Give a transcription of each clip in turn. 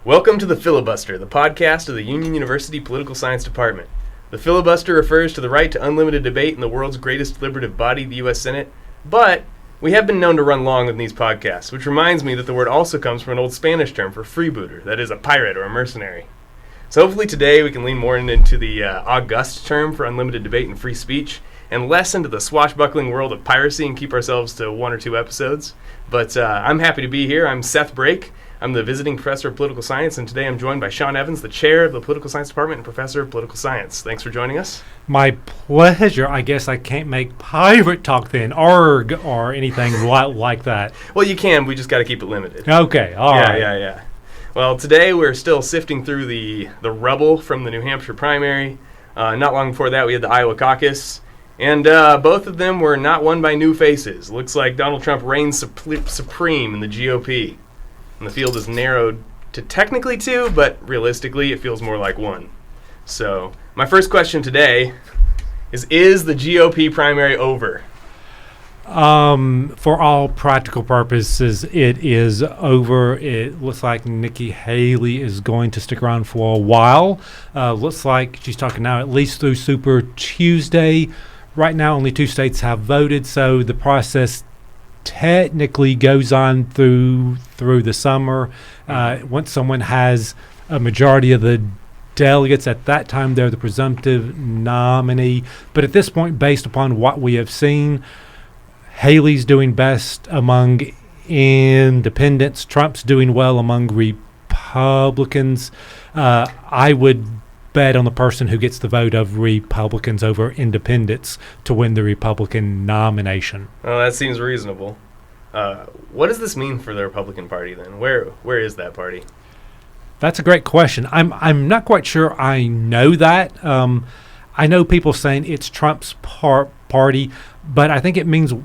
Welcome to The Filibuster, the podcast of the Union University Political Science Department. The filibuster refers to the right to unlimited debate in the world's greatest deliberative body, the U.S. Senate, but we have been known to run long in these podcasts, which reminds me that the word also comes from an old Spanish term for freebooter, that is, a pirate or a mercenary. So hopefully today we can lean more into the august term for unlimited debate and free speech, and less into the swashbuckling world of piracy and keep ourselves to one or two episodes. But I'm happy to be here. I'm Seth Brake. I'm the visiting professor of political science, and today I'm joined by Sean Evans, the chair of the political science department and professor of political science. Thanks for joining us. My pleasure. I guess I can't make pirate talk then, arg, or anything like that. Well, you can. We just got to keep it limited. Okay, all right. Yeah. Well, today we're still sifting through the rubble from the New Hampshire primary. Not long before that, we had the Iowa caucus. And both of them were not won by new faces. Looks like Donald Trump reigns supreme in the GOP. And the field is narrowed to technically two, but realistically it feels more like one. So my first question today is the GOP primary over? For all practical purposes, it is over. It looks like Nikki Haley is going to stick around for a while. Looks like she's talking now at least through Super Tuesday. Right now, only 2 states have voted, so the process technically goes on through the summer. Once someone has a majority of the delegates, at that time they're the presumptive nominee. But at this point, based upon what we have seen, Haley's doing best among independents. Trump's doing well among Republicans. I would bet on the person who gets the vote of Republicans over independents to win the Republican nomination. Well, that seems reasonable. What does this mean for the Republican Party then? Where is that party? That's a great question. I'm not quite sure I know that. I know people saying it's Trump's party, but I think it means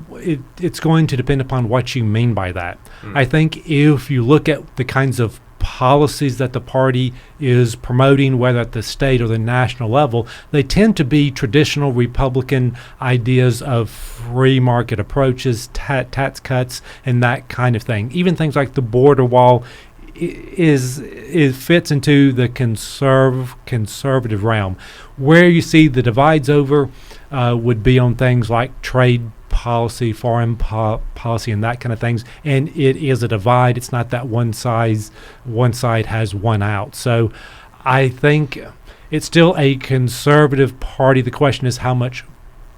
it's going to depend upon what you mean by that. I think if you look at the kinds of policies that the party is promoting, whether at the state or the national level, they tend to be traditional Republican ideas of free market approaches, tax cuts, and that kind of thing. Even things like the border wall it fits into the conservative realm. Where you see the divides over would be on things like trade policy, foreign policy, and that kind of things. And it is a divide. It's not that one side has won out. So I think it's still a conservative party. The question is how much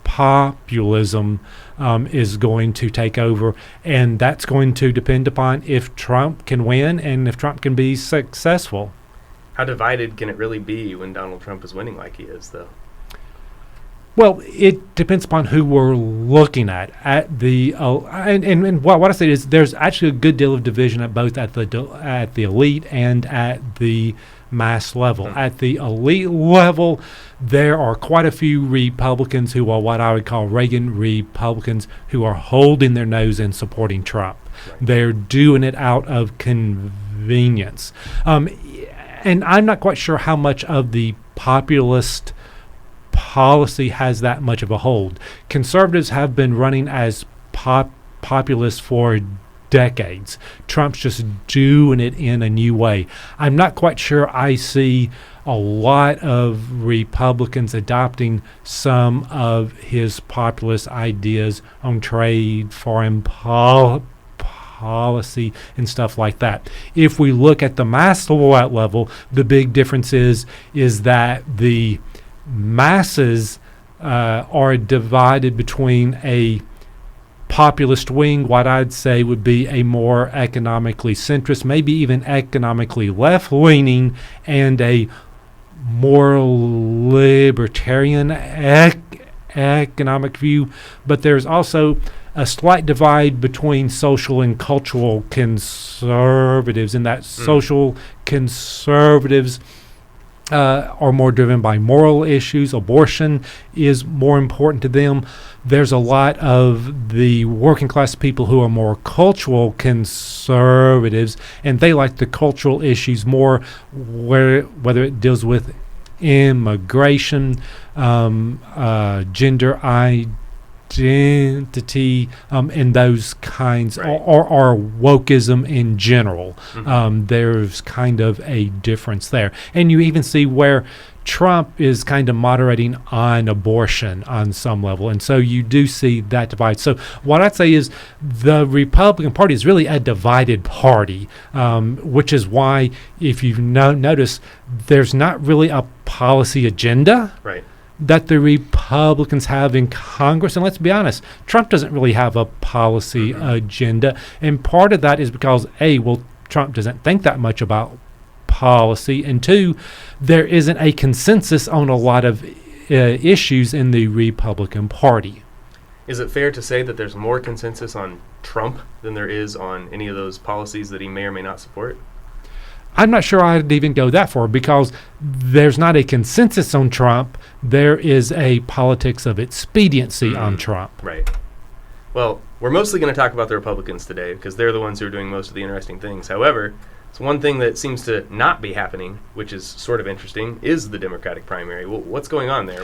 populism is going to take over, and that's going to depend upon if Trump can win and if Trump can be successful. How divided can it really be when Donald Trump is winning like he is, though? Well, it depends upon who we're looking at the and what I say is there's actually a good deal of division at both at the elite and at the mass level. At the elite level, there are quite a few Republicans who are what I would call Reagan Republicans who are holding their nose and supporting Trump. Right. They're doing it out of convenience. And I'm not quite sure how much of the populist policy has that much of a hold. Conservatives have been running as populists for decades. Trump's just doing it in a new way. I'm not quite sure I see a lot of Republicans adopting some of his populist ideas on trade, foreign policy, and stuff like that. If we look at the mass level, the big difference is that the masses are divided between a populist wing, what I'd say would be a more economically centrist, maybe even economically left-leaning, and a more libertarian economic view. But there's also a slight divide between social and cultural conservatives, in that social conservatives are more driven by moral issues. Abortion is more important to them. There's a lot of the working class people who are more cultural conservatives, and they like the cultural issues more, whether it deals with immigration, gender identity and those kinds, Right. or wokeism in general. Mhm. There's kind of a difference there. And you even see where Trump is kind of moderating on abortion on some level. And so you do see that divide. So what I'd say is the Republican Party is really a divided party, which is why, if you notice, there's not really a policy agenda Right. that the Republicans have in Congress. And let's be honest, Trump doesn't really have a policy agenda. And part of that is because, A, well, Trump doesn't think that much about policy, and two, there isn't a consensus on a lot of issues in the Republican Party. Is it fair to say that there's more consensus on Trump than there is on any of those policies that he may or may not support? I'm not sure I'd even go that far, because there's not a consensus on Trump. There is a politics of expediency on Trump. Right. Well, we're mostly going to talk about the Republicans today because they're the ones who are doing most of the interesting things. However, it's one thing that seems to not be happening, which is sort of interesting, is the Democratic primary. Well, what's going on there?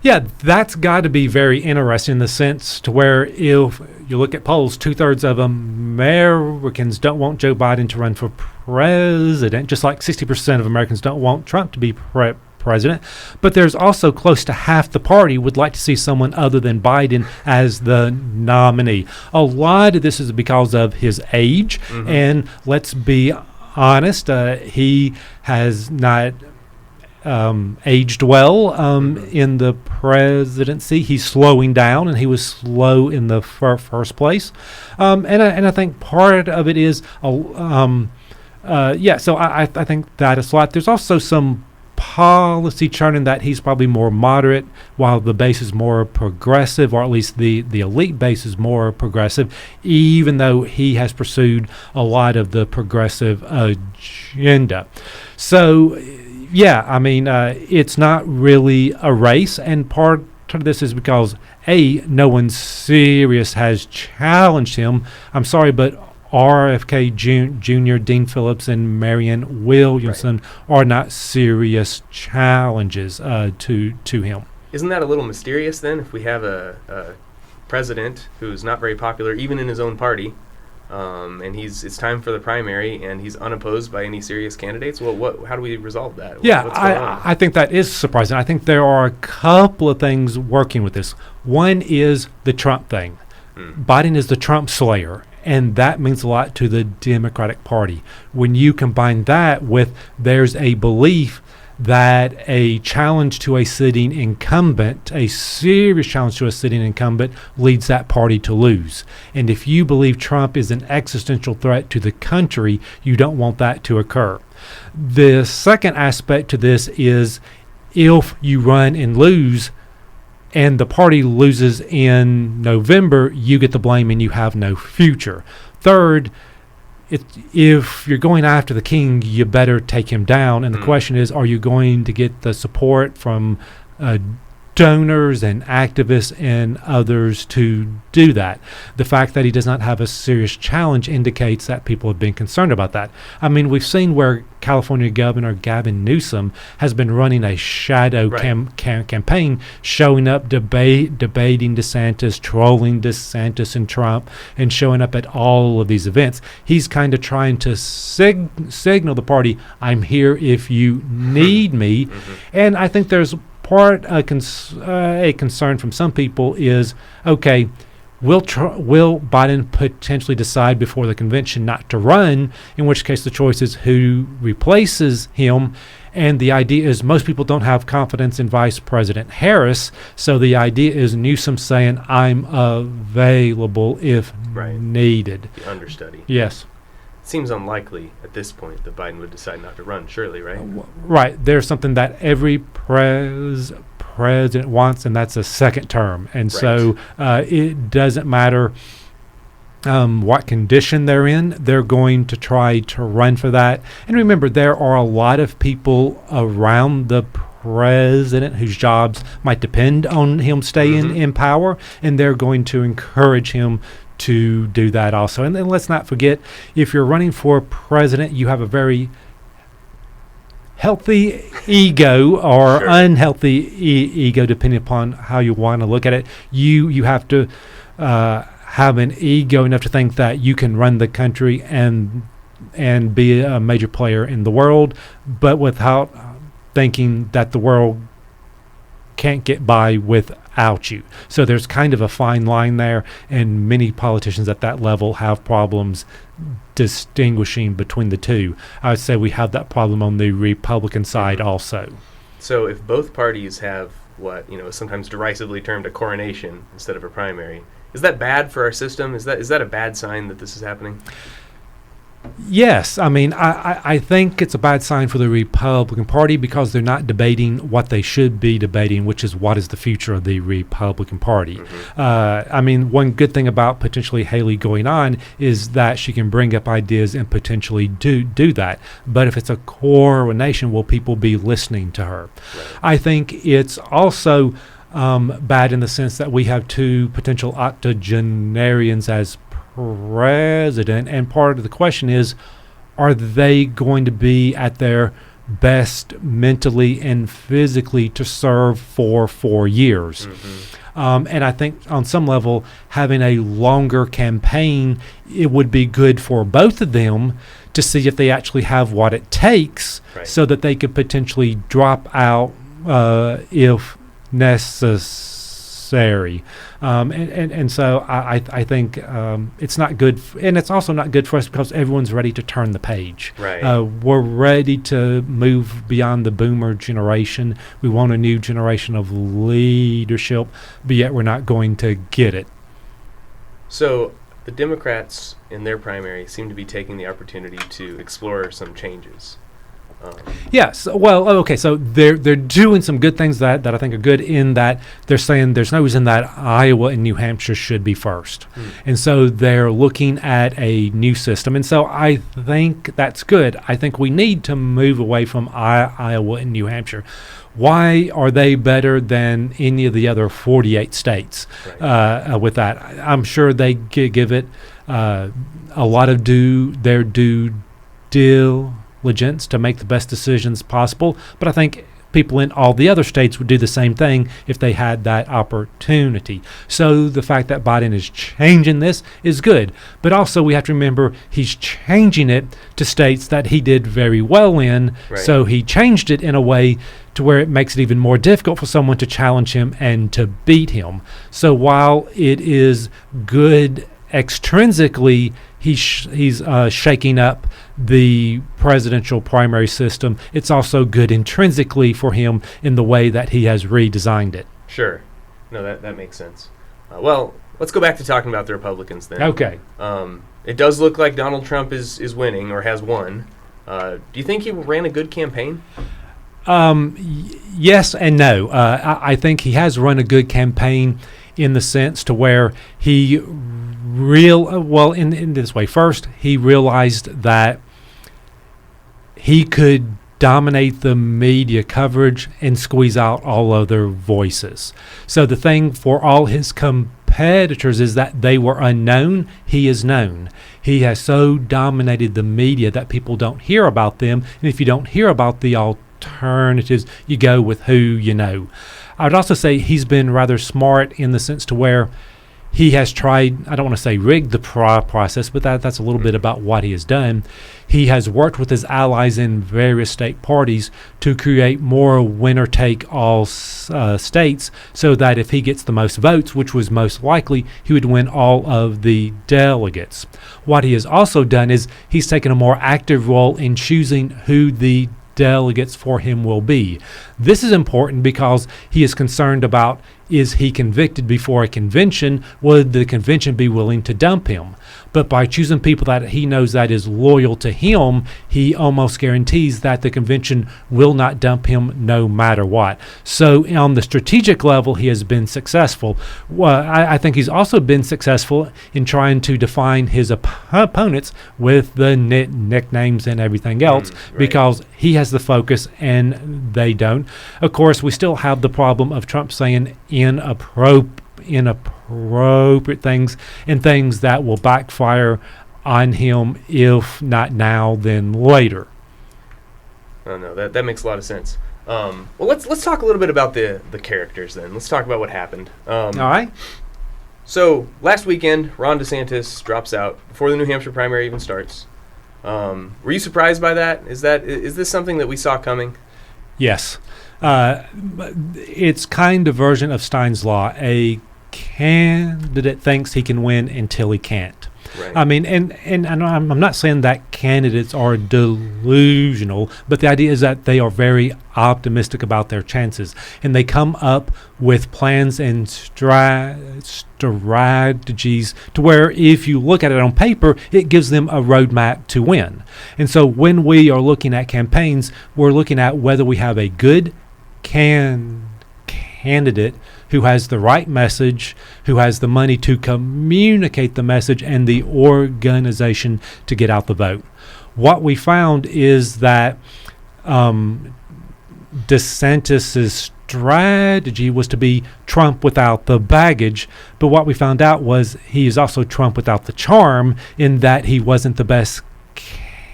Yeah, that's got to be very interesting in the sense to where, if you look at polls, 2/3 of Americans don't want Joe Biden to run for president, just like 60% of Americans don't want Trump to be president. But there's also close to half the party would like to see someone other than Biden as the nominee. A lot of this is because of his age, and let's be honest, he has not aged well in the presidency. He's slowing down, and he was slow in the first place. And I think part of it is, so I think that is a lot. There's also some policy churning that he's probably more moderate, while the base is more progressive, or at least the elite base is more progressive, even though he has pursued a lot of the progressive agenda. So, yeah, I mean, it's not really a race, and part of this is because, A, no one serious has challenged him. I'm sorry, but RFK Jr., Dean Phillips, and Marianne Williamson are not serious challenges to him. Isn't that a little mysterious then, if we have a president who's not very popular, even in his own party, and it's time for the primary, and he's unopposed by any serious candidates? Well, how do we resolve that? Yeah, What's going on? I think that is surprising. I think there are a couple of things working with this. One is the Trump thing. Biden is the Trump slayer, and that means a lot to the Democratic Party. When you combine that with, there's a belief that a challenge to a sitting incumbent, a serious challenge to a sitting incumbent, leads that party to lose. And if you believe Trump is an existential threat to the country, you don't want that to occur. The second aspect to this is, if you run and lose, and the party loses in November, you get the blame and you have no future. Third, if you're going after the king, you better take him down. And the question is, are you going to get the support from donors and activists and others to do that? The fact that he does not have a serious challenge indicates that people have been concerned about that. I mean, we've seen where California Governor Gavin Newsom has been running a shadow campaign, showing up debating DeSantis, trolling DeSantis and Trump, and showing up at all of these events. He's kind of trying to signal the party, I'm here if you need me. And I think there's a concern from some people is, okay, will Biden potentially decide before the convention not to run, in which case the choice is who replaces him. And the idea is most people don't have confidence in Vice President Harris, so the idea is Newsom saying, I'm available if needed. The understudy. Yes. Seems unlikely at this point that Biden would decide not to run, surely, right? Right. There's something that every president wants, and that's a second term. And so it doesn't matter what condition they're in, they're going to try to run for that. And remember, there are a lot of people around the president whose jobs might depend on him staying in power, and they're going to encourage him to do that also. And then let's not forget, if you're running for president, you have a very healthy ego or Sure. unhealthy ego, depending upon how you want to look at it. You have to have an ego enough to think that you can run the country and be a major player in the world, but without thinking that the world can't get by without you. So there's kind of a fine line there, and many politicians at that level have problems distinguishing between the two. I would say we have that problem on the Republican side also. So if both parties have what is sometimes derisively termed a coronation instead of a primary, is that bad for our system? Is that a bad sign that this is happening? Yes, I mean, I think it's a bad sign for the Republican Party because they're not debating what they should be debating, which is what is the future of the Republican Party. I mean, one good thing about potentially Haley going on is that she can bring up ideas and potentially do that. But if it's a coronation, will people be listening to her? Right. I think it's also bad in the sense that we have two potential octogenarians as president, and part of the question is, are they going to be at their best mentally and physically to serve for 4 years? And I think on some level, having a longer campaign, it would be good for both of them to see if they actually have what it takes, Right. so that they could potentially drop out if necessary. And so I think it's not good, and it's also not good for us because everyone's ready to turn the page. Right. We're ready to move beyond the boomer generation. We want a new generation of leadership, but yet we're not going to get it. So the Democrats in their primary seem to be taking the opportunity to explore some changes. Yes. Well, okay. So they're doing some good things that I think are good, in that they're saying there's no reason that Iowa and New Hampshire should be first. And so they're looking at a new system. And so I think that's good. I think we need to move away from Iowa and New Hampshire. Why are they better than any of the other 48 states? Right. With that, I'm sure they give it a lot of their due diligence to make the best decisions possible. But I think people in all the other states would do the same thing if they had that opportunity. So the fact that Biden is changing this is good. But also we have to remember he's changing it to states that he did very well in. Right. So he changed it in a way to where it makes it even more difficult for someone to challenge him and to beat him. So while it is good extrinsically, he's shaking up the presidential primary system, it's also good intrinsically for him in the way that he has redesigned it. Sure. No, that makes sense. Well, let's go back to talking about the Republicans then. Okay. It does look like Donald Trump is winning, or has won. Do you think he ran a good campaign? Yes and no. I think he has run a good campaign in the sense to where he in this way. First, he realized that he could dominate the media coverage and squeeze out all other voices. So the thing for all his competitors is that they were unknown. He is known. He has so dominated the media that people don't hear about them. And if you don't hear about the alternatives, you go with who you know. I would also say he's been rather smart in the sense to where he has tried, I don't want to say rigged the process, but that's a little bit about what he has done. He has worked with his allies in various state parties to create more winner-take-all states, so that if he gets the most votes, which was most likely, he would win all of the delegates. What he has also done is he's taken a more active role in choosing who the delegates for him will be. This is important because he is concerned about, is he convicted before a convention? Would the convention be willing to dump him? But by choosing people that he knows that is loyal to him, he almost guarantees that the convention will not dump him no matter what. So on the strategic level, he has been successful. Well, I think he's also been successful in trying to define his opponents with the nicknames and everything else, right. because he has the focus and they don't. Of course, we still have the problem of Trump saying inappropriate things and things that will backfire on him, if not now, then later. Oh no, that makes a lot of sense. Well, let's talk a little bit about the characters then. Let's talk about what happened. All right. So last weekend, Ron DeSantis drops out before the New Hampshire primary even starts. Were you surprised by that? Is this something that we saw coming? Yes. It's kind of version of Stein's Law. A candidate thinks he can win until he can't. Right. I mean, and I'm not saying that candidates are delusional, but the idea is that they are very optimistic about their chances, and they come up with plans and strategies to where if you look at it on paper, it gives them a roadmap to win. And so when we are looking at campaigns, we're looking at whether we have a good candidate who has the right message, who has the money to communicate the message, and the organization to get out the vote. What we found is that DeSantis' strategy was to be Trump without the baggage, but what we found out was he is also Trump without the charm, in that he wasn't the best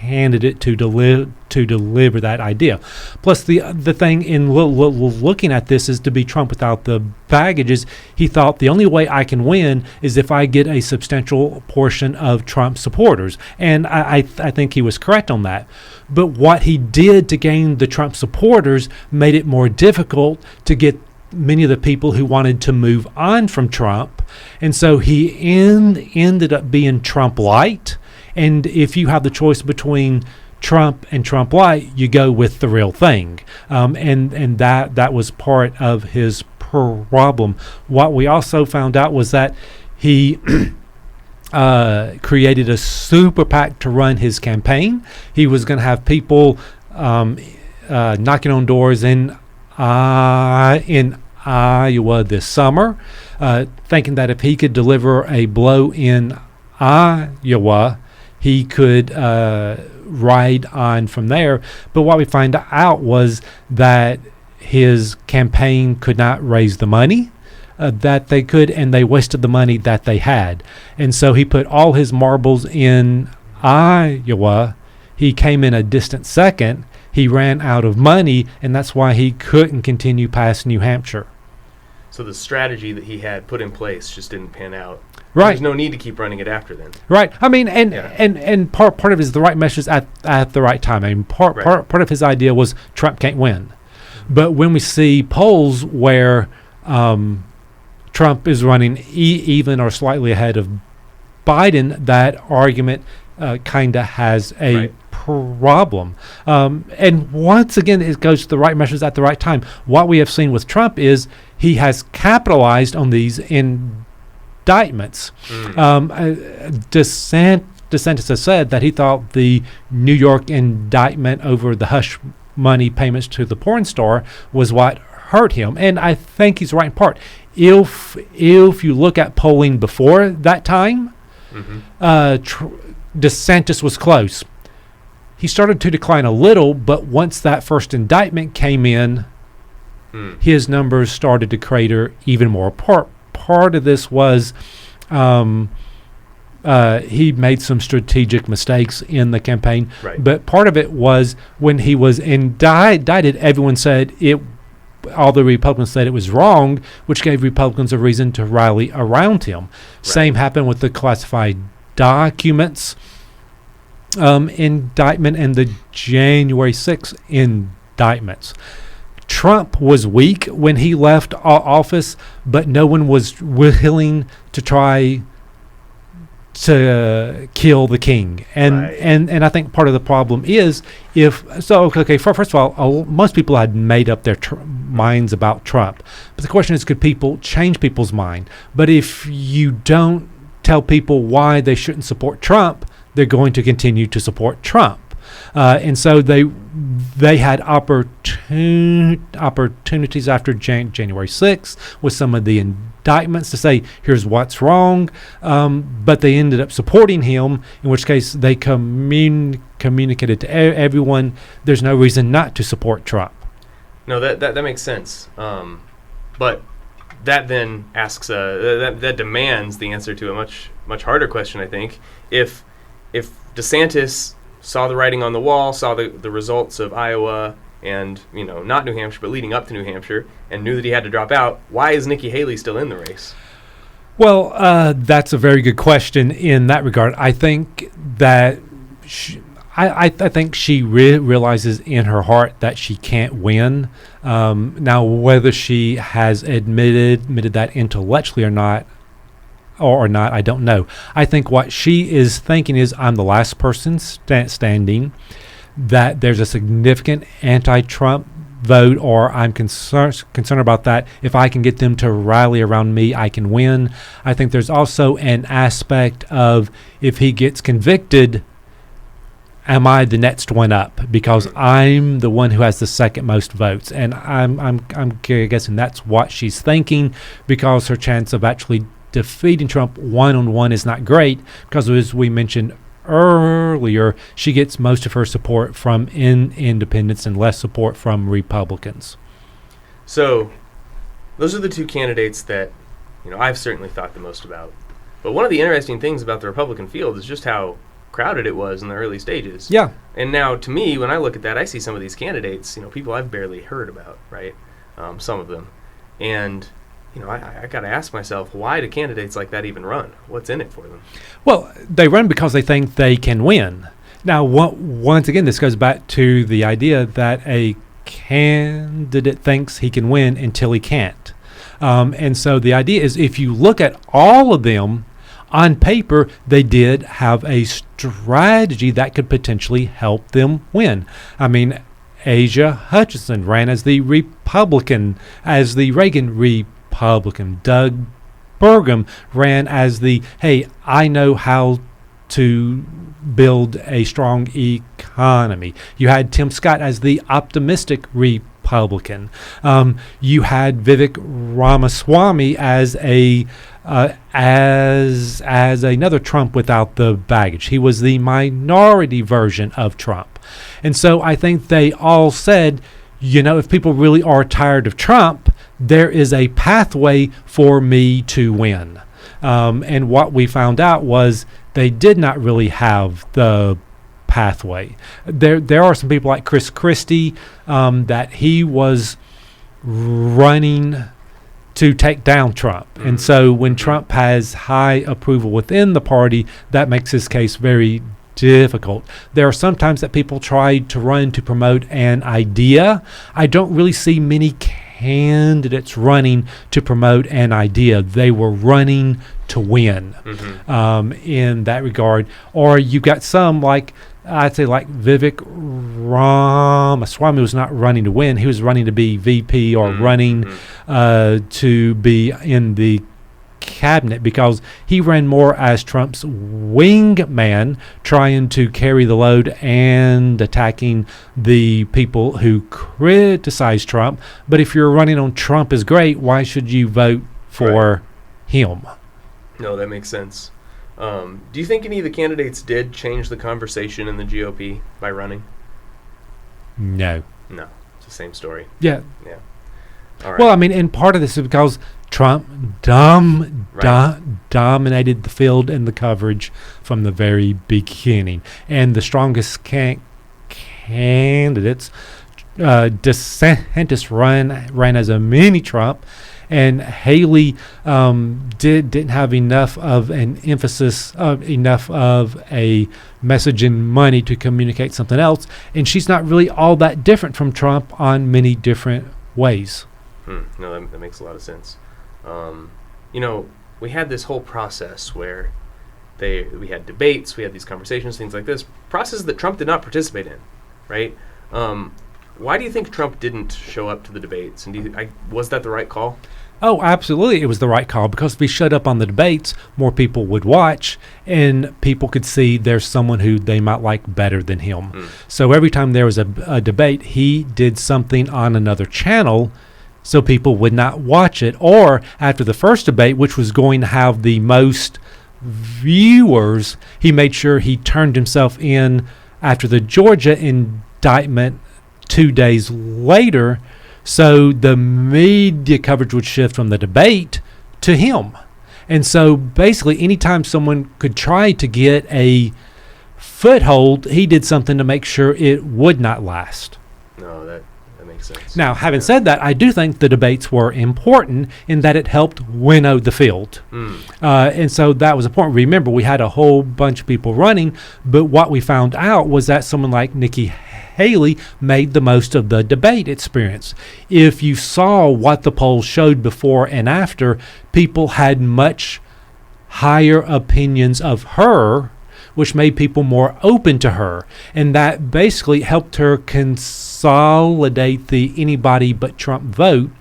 candidate to deliver that idea. Plus, the thing in looking at this is to be Trump without the baggage is he thought the only way I can win is if I get a substantial portion of Trump supporters, and I think he was correct on that. But what he did to gain the Trump supporters made it more difficult to get many of the people who wanted to move on from Trump, and so he ended up being Trump light. And if you have the choice between Trump and Trump light, you go with the real thing. And that was part of his problem. What we also found out was that he created a super PAC to run his campaign. He was going to have people knocking on doors in Iowa this summer, thinking that if he could deliver a blow in Iowa, he could ride on from there. But what we find out was that his campaign could not raise the money that they could, and they wasted the money that they had. And so he put all his marbles in Iowa. He came in a distant second. He ran out of money, and that's why he couldn't continue past New Hampshire. So the strategy that he had put in place just didn't pan out. Right. There's no need to keep running it after then. Right. I mean, and part of it is the right message at the right time. I mean, part of his idea was Trump can't win. But when we see polls where Trump is running even or slightly ahead of Biden, that argument kind of has a problem. And once again, it goes to the right message at the right time. What we have seen with Trump is he has capitalized on these indictments. DeSantis has said that he thought the New York indictment over the hush money payments to the porn star was what hurt him, and I think he's right in part. If you look at polling before that time, DeSantis was close. He started to decline a little, but once that first indictment came in, his numbers started to crater even more. Part of this was he made some strategic mistakes in the campaign, but part of it was when he was indicted, everyone said all the Republicans said it was wrong, which gave Republicans a reason to rally around him. Same happened with the classified documents indictment and the January 6th indictments. Trump was weak when he left office, but no one was willing to try to kill the king. And I think part of the problem is first of all, most people had made up their minds about Trump. But the question is, could people change people's mind? But if you don't tell people why they shouldn't support Trump, they're going to continue to support Trump. And so they had opportunities after January 6th with some of the indictments to say, here's what's wrong, but they ended up supporting him, in which case they communicated to everyone there's no reason not to support Trump. No, that makes sense. But that then asks, that demands the answer to a much harder question, I think. If DeSantis saw the writing on the wall, saw the results of Iowa and, not New Hampshire, but leading up to New Hampshire, and knew that he had to drop out, why is Nikki Haley still in the race? Well, that's a very good question in that regard. I think that I think she realizes in her heart that she can't win. Now, whether she has admitted that intellectually or not, I don't know. I think what she is thinking is, I'm the last person standing, that there's a significant anti-Trump vote, or I'm concerned about that. If I can get them to rally around me, I can win. I think there's also an aspect of, if he gets convicted, am I the next one up? Because I'm the one who has the second most votes, and I'm guessing that's what she's thinking, because her chance of actually defeating Trump one-on-one is not great, because as we mentioned earlier, she gets most of her support from independents and less support from Republicans. So those are the two candidates that I've certainly thought the most about. But one of the interesting things about the Republican field is just how crowded it was in the early stages. Yeah. And now, to me, when I look at that, I see some of these candidates, people I've barely heard about, right? Some of them. And I got to ask myself, why do candidates like that even run? What's in it for them? Well, they run because they think they can win. Now, once again, this goes back to the idea that a candidate thinks he can win until he can't. And so the idea is, if you look at all of them, on paper, they did have a strategy that could potentially help them win. I mean, Asa Hutchinson ran as the Republican, as the Reagan Republican. Doug Burgum ran as the, hey, I know how to build a strong economy. You had Tim Scott as the optimistic Republican. You had Vivek Ramaswamy as as another Trump without the baggage. He was the minority version of Trump. And so I think they all said, if people really are tired of Trump, there is a pathway for me to win. And what we found out was they did not really have the pathway. There are some people like Chris Christie, that he was running to take down Trump. And so when Trump has high approval within the party, that makes his case very difficult. There are sometimes that people try to run to promote an idea. I don't really see many candidates running to promote an idea. They were running to win, in that regard. Or you got some I'd say like Vivek Ramaswamy was not running to win. He was running to be VP or running to be in the cabinet, because he ran more as Trump's wingman, trying to carry the load and attacking the people who criticize Trump. But if you're running on Trump is great, why should you vote for him? No, that makes sense. Do you think any of the candidates did change the conversation in the GOP by running? No. No, it's the same story. Yeah. Yeah. All right. Well, I mean, and part of this is because Trump dominated the field and the coverage from the very beginning. And the strongest candidates, DeSantis ran as a mini Trump, and Haley didn't have enough of an emphasis, enough of a message and money to communicate something else. And she's not really all that different from Trump on many different ways. No, that makes a lot of sense. We had this whole process where we had debates, we had these conversations, things like this, processes that Trump did not participate in, right? Why do you think Trump didn't show up to the debates? And was that the right call? Oh, absolutely. It was the right call, because if he showed up on the debates, more people would watch, and people could see there's someone who they might like better than him. So every time there was a debate, he did something on another channel so people would not watch it. Or after the first debate, which was going to have the most viewers, he made sure he turned himself in after the Georgia indictment 2 days later, so the media coverage would shift from the debate to him. And so basically anytime someone could try to get a foothold, he did something to make sure it would not last. No, that makes sense. Now, having said that, I do think the debates were important in that it helped winnow the field. And so that was important. Remember, we had a whole bunch of people running, but what we found out was that someone like Nikki Haley made the most of the debate experience. If you saw what the polls showed before and after, people had much higher opinions of her, which made people more open to her. And that basically helped her consolidate the anybody but Trump vote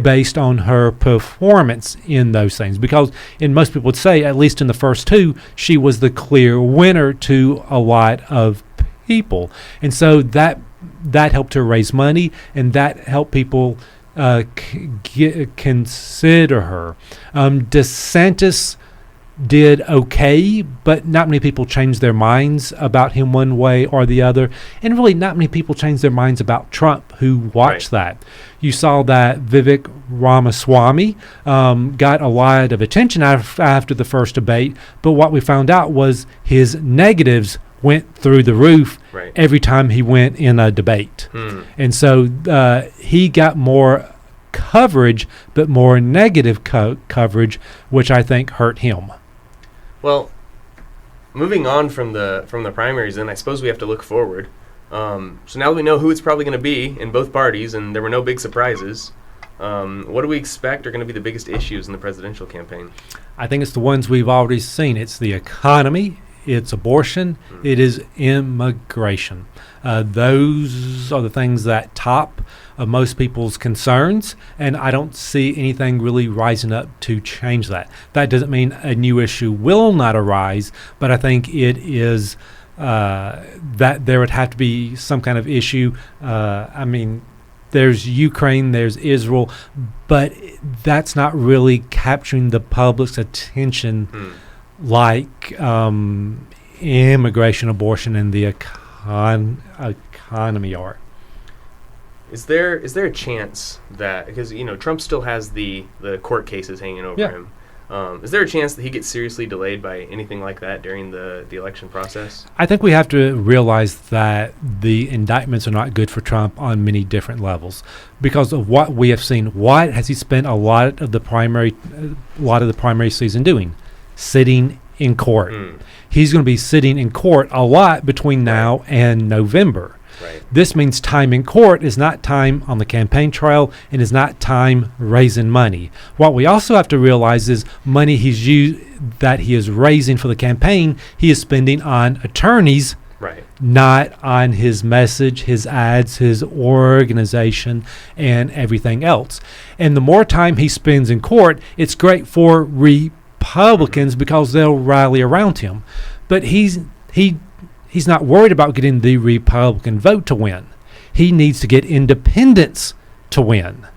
based on her performance in those things. Because, and most people would say, at least in the first two, she was the clear winner to a lot of people. And so that helped her raise money, and that helped people consider her. DeSantis did okay, but not many people changed their minds about him one way or the other. And really not many people changed their minds about Trump who watched that. You saw that Vivek Ramaswamy got a lot of attention after the first debate, but what we found out was his negatives went through the roof every time he went in a debate. And so he got more coverage, but more negative coverage, which I think hurt him. Well, moving on from the primaries, then I suppose we have to look forward. So now that we know who it's probably going to be in both parties, and there were no big surprises, what do we expect are going to be the biggest issues in the presidential campaign? I think it's the ones we've already seen. It's the economy, it's abortion, it is immigration. Those are the things that top of most people's concerns, and I don't see anything really rising up to change that. That doesn't mean a new issue will not arise, but I think it is that there would have to be some kind of issue. I mean, there's Ukraine, there's Israel, but that's not really capturing the public's attention like immigration, abortion, and the economy are. Is there a chance that, because Trump still has the court cases hanging over him, is there a chance that he gets seriously delayed by anything like that during the election process? I think we have to realize that the indictments are not good for Trump on many different levels because of what we have seen. What has he spent a lot of the primary season doing? Sitting in court. He's going to be sitting in court a lot between now and November. This means time in court is not time on the campaign trail and is not time raising money. What we also have to realize is money that he is raising for the campaign, he is spending on attorneys, not on his message, his ads, his organization, and everything else. And the more time he spends in court, it's great for Republicans because they'll rally around him. But he's not worried about getting the Republican vote to win. He needs to get independents to win.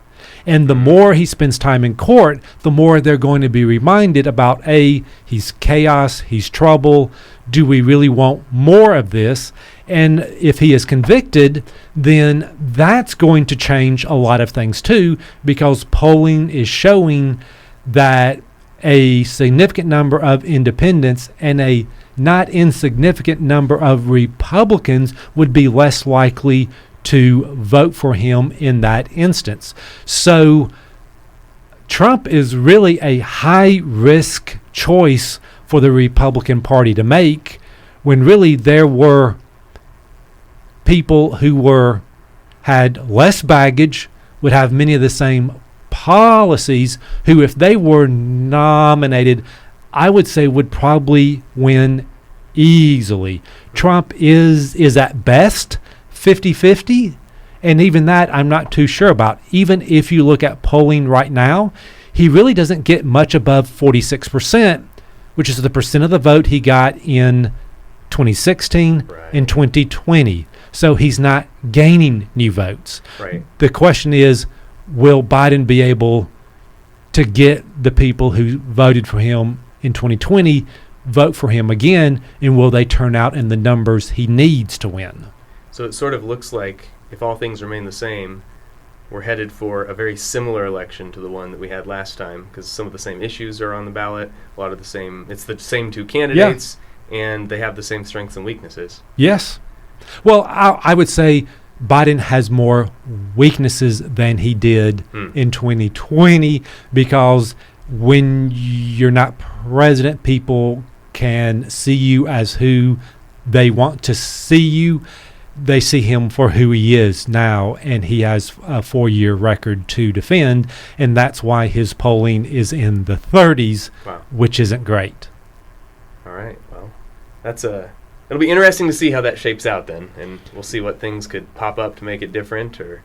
And the more he spends time in court, the more they're going to be reminded about, he's chaos, he's trouble. Do we really want more of this? And if he is convicted, then that's going to change a lot of things too, because polling is showing that a significant number of independents and a not insignificant number of Republicans would be less likely to vote for him in that instance. So Trump is really a high-risk choice for the Republican Party to make when really there were people who had less baggage, would have many of the same policies, who if they were nominated, I would say would probably win easily. Trump is at best 50-50, and even that I'm not too sure about. Even if you look at polling right now, he really doesn't get much above 46%, which is the percent of the vote he got in 2016 and 2020. So he's not gaining new votes. The question is, will Biden be able to get the people who voted for him in 2020 vote for him again, and will they turn out in the numbers he needs to win? So it sort of looks like, if all things remain the same, we're headed for a very similar election to the one that we had last time, because some of the same issues are on the ballot, it's the same two candidates, and they have the same strengths and weaknesses. Yes. Well, I would say Biden has more weaknesses than he did in 2020, because when you're not president, people can see you as who they want to see you. They see him for who he is now, and he has a 4-year record to defend, and that's why his polling is in the 30s, Wow. which isn't great. All right. Well, it'll be interesting to see how that shapes out then, and we'll see what things could pop up to make it different, or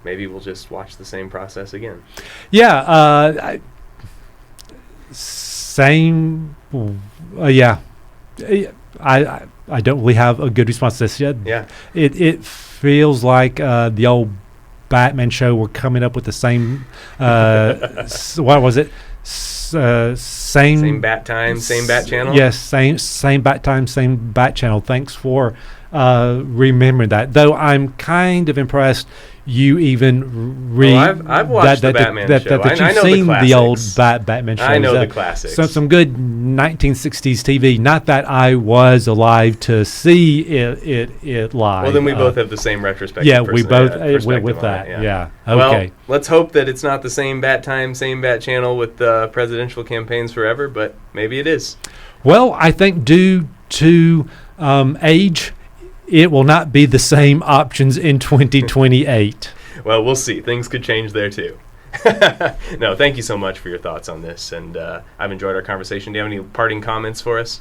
maybe we'll just watch the same process again. Yeah, same. Yeah, I don't really have a good response to this yet. Yeah. It feels like the old Batman show. We're coming up with the same. What was it? Same bat time, same bat channel. Yes, same bat time, same bat channel. Thanks for remembering that. Though I'm kind of impressed you even I've watched the Batman show. That I you've know seen the the old Batman show. I know the classics. Some good 1960s TV. Not that I was alive to see it live. Well, then we both have the same retrospective. Yeah, we both perspective with on that. it, Yeah. Well, Okay. let's hope that it's not the same bat time, same bat channel with presidential campaigns forever, but maybe it is. Well, I think due to age, it will not be the same options in 2028. Well, we'll see. Things could change there too. No, thank you so much for your thoughts on this, and I've enjoyed our conversation. Do you have any parting comments for us?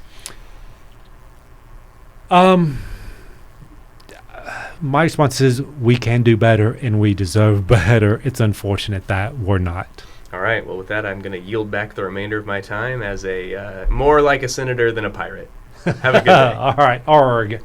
My response is we can do better and we deserve better. It's unfortunate that we're not. All right. Well, with that, I'm going to yield back the remainder of my time as a more like a senator than a pirate. Have a good day. All right. Arg.